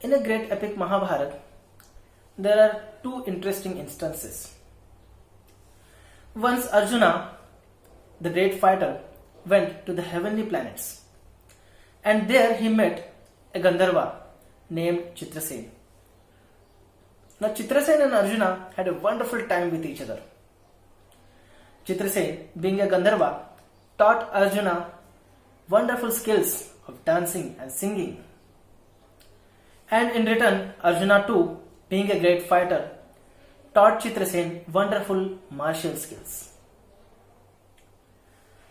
In a great epic Mahabharata, there are two interesting instances. Once Arjuna, the great fighter, went to the heavenly planets, and there he met a Gandharva named Chitrasen. Now Chitrasen and Arjuna had a wonderful time with each other. Chitrasen, being a Gandharva, taught Arjuna wonderful skills of dancing and singing. And in return, Arjuna too, being a great fighter, taught Chitrasen wonderful martial skills.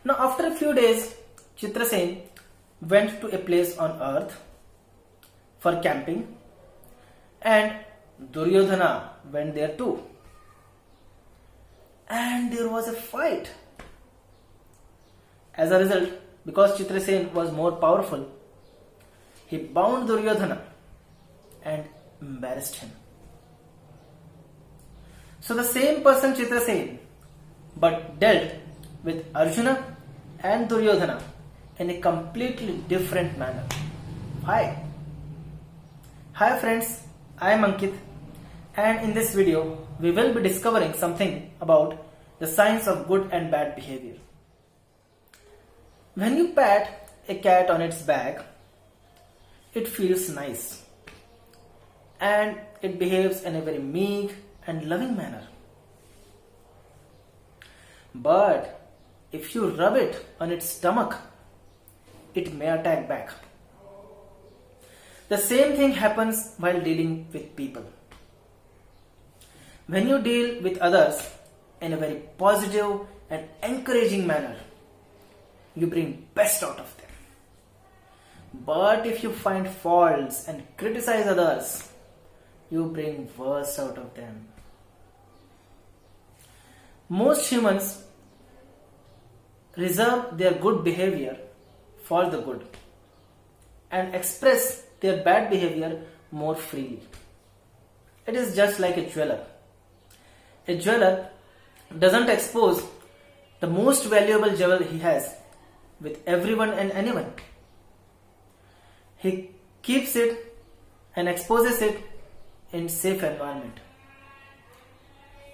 Now after a few days, Chitrasen went to a place on earth for camping, and Duryodhana went there too. And there was a fight. As a result, because Chitrasen was more powerful, he bound Duryodhana and embarrassed him. So the same person Chitrasen, but dealt with Arjuna and Duryodhana in a completely different manner. Why? Hi friends, I am Ankit, and in this video we will be discovering something about the science of good and bad behavior. When you pat a cat on its back, it feels nice and it behaves in a very meek and loving manner. But if you rub it on its stomach, it may attack back. The same thing happens while dealing with people. When you deal with others in a very positive and encouraging manner, you bring best out of them. But if you find faults and criticize others, you bring worst out of them. Most humans reserve their good behavior for the good and express their bad behavior more freely. It is just like a jeweler. A jeweler doesn't expose the most valuable jewel he has with everyone and anyone. He keeps it and exposes it in safe environment.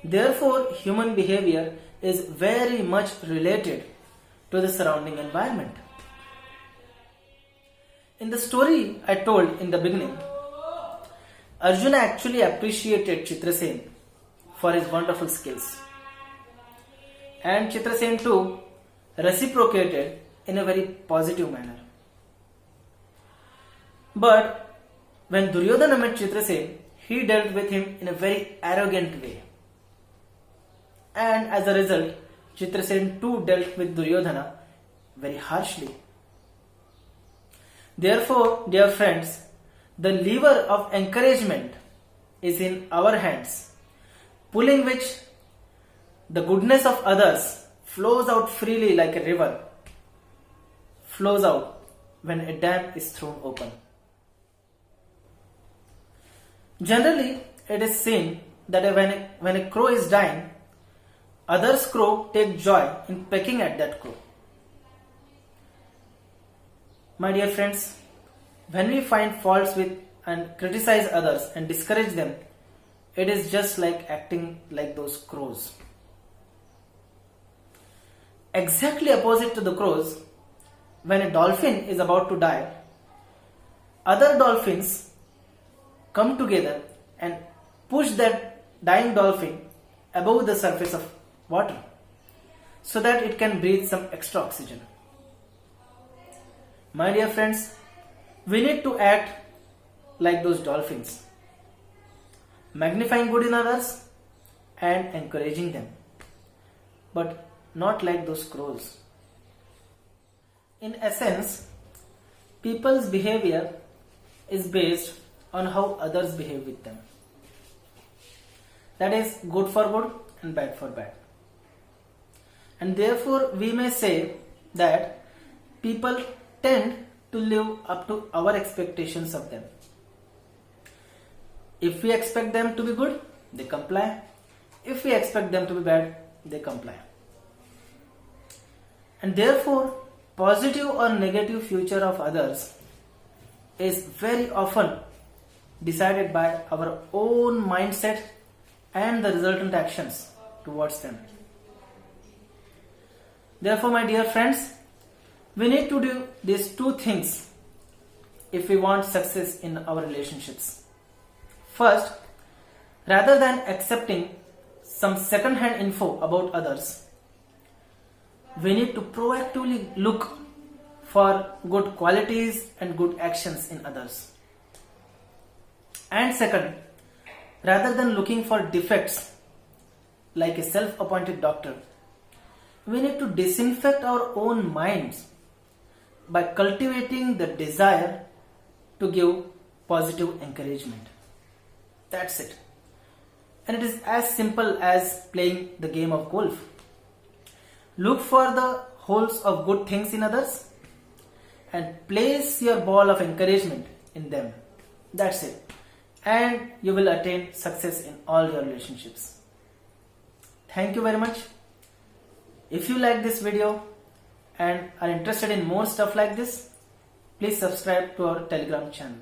Therefore, human behavior is very much related to the surrounding environment. In the story I told in the beginning, Arjuna actually appreciated Chitrasen for his wonderful skills. And Chitrasen too reciprocated in a very positive manner. But when Duryodhana met Chitrasen, he dealt with him in a very arrogant way. And as a result, Chitrasen too dealt with Duryodhana very harshly. Therefore, dear friends, the lever of encouragement is in our hands, pulling which the goodness of others flows out freely like a river, flows out when a dam is thrown open. Generally, it is seen that when a crow is dying, others crow take joy in pecking at that crow. My dear friends, when we find faults with and criticize others and discourage them, it is just like acting like those crows. Exactly opposite to the crows, when a dolphin is about to die, other dolphins come together and push that dying dolphin above the surface of water so that it can breathe some extra oxygen. My dear friends, we need to act like those dolphins, magnifying good in others and encouraging them, but not like those crows. In essence, people's behavior is based on how others behave with them. That is good for good and bad for bad. And therefore, we may say that people tend to live up to our expectations of them. If we expect them to be good, they comply. If we expect them to be bad, they comply. And therefore, positive or negative future of others is very often decided by our own mindset and the resultant actions towards them. Therefore, my dear friends, we need to do these two things if we want success in our relationships. First, rather than accepting some second-hand info about others, we need to proactively look for good qualities and good actions in others. And second, rather than looking for defects like a self-appointed doctor, we need to disinfect our own minds by cultivating the desire to give positive encouragement. That's it. And it is as simple as playing the game of golf. Look for the holes of good things in others and place your ball of encouragement in them. That's it. And you will attain success in all your relationships. Thank you very much. If you like this video and are interested in more stuff like this, please subscribe to our Telegram channel.